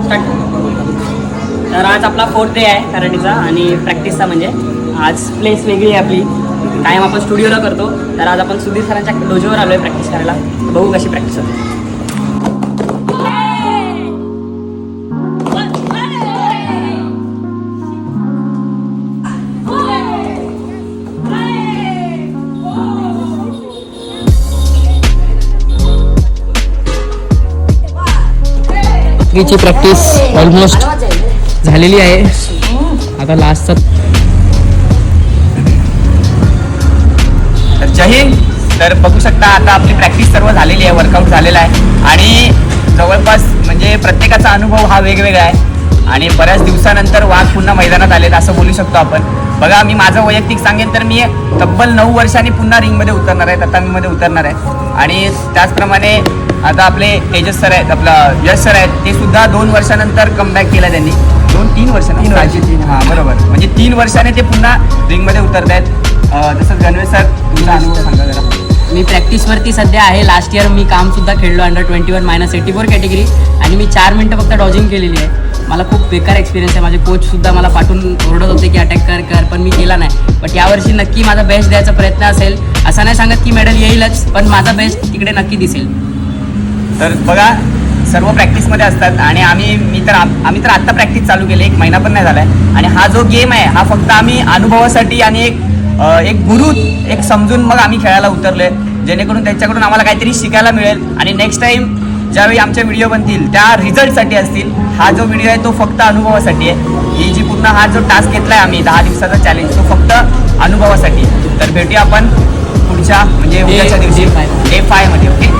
Start. तर आज आपला 4th डे आहे कराटेचा आणि प्रॅक्टिसचा. म्हणजे आज प्लेस वेगळी आहे आपली. कायम आपण स्टुडिओला करतो. तर आज आपण सुधीर सरांच्या डोजोवर आलो आहे प्रॅक्टिस करायला. बघू कशी प्रॅक्टिस होते. ची प्रॅक्टिस ऑलमोस्ट झालेली आहे. आता लास्टचा. तर जय हिंद. तर बघू शकता आता आपली प्रॅक्टिस सर्व झालेली आहे, वर्कआउट झालेला आहे आणि जवळपास म्हणजे प्रत्येकाचा अनुभव हा वेगवेगळा आहे आणि बऱ्याच दिवसानंतर वाघ पुन्हा मैदानात आलेत असं बोलू शकतो आपण. बघा मी माझं वैयक्तिक सांगेन तर मी तब्बल 9 वर्षांनी पुन्हा रिंगमध्ये उतरणार आहे, ततामीमध्ये उतरणार आहे. आणि त्याचप्रमाणे आता आपले तेजस सर आहेत, आपलं यश सर आहेत, ते सुद्धा 2 वर्षानंतर कमबॅक केला त्यांनी. 2-3 वर्ष हां बरोबर, म्हणजे 3 वर्षाने ते पुन्हा रिंगमध्ये उतरत आहेत. तसंच गणवेश सर तुमचा अनुभव सांगा जरा. मी प्रॅक्टिसवरती सध्या आहे. लास्ट इयर मी कामसुद्धा खेळलो अंडर 21 -84 कॅटेगरी आणि मी 4 मिनटं फक्त डॉजिंग केलेली आहे. मला खूप बेकार एक्सपिरियन्स आहे. माझे कोचसुद्धा मला पाठवून ओरडत होते की अटॅक कर, पण मी केला नाही. बट यावर्षी नक्की माझा बेस्ट द्यायचा प्रयत्न असेल. असं नाही सांगत की मेडल येईलच, पण माझा बेस्ट तिकडे नक्की दिसेल. तर बघा सर्व प्रॅक्टिसमध्ये असतात आणि आम्ही तर आत्ता प्रॅक्टिस चालू केली, 1 महिना पण नाही झाला आहे. आणि हा जो गेम आहे हा फक्त आम्ही अनुभवासाठी आणि एक गुरु एक समजून मग आम्ही खेळायला उतरलो आहे, जेणेकरून त्यांच्याकडून आम्हाला काहीतरी शिकायला मिळेल. आणि नेक्स्ट टाईम ज्यावेळी आमचे व्हिडिओ बनतील त्या रिझल्टसाठी असतील. हा जो व्हिडिओ आहे तो फक्त अनुभवासाठी आहे. ही जी पूर्ण हा जो टास्क घेतला आहे आम्ही 10 दिवसाचा चॅलेंज, तो फक्त अनुभवासाठी. तर भेटूया आपण पुढच्या म्हणजे उद्याच्या दिवशी Day 5 मध्ये. ओके.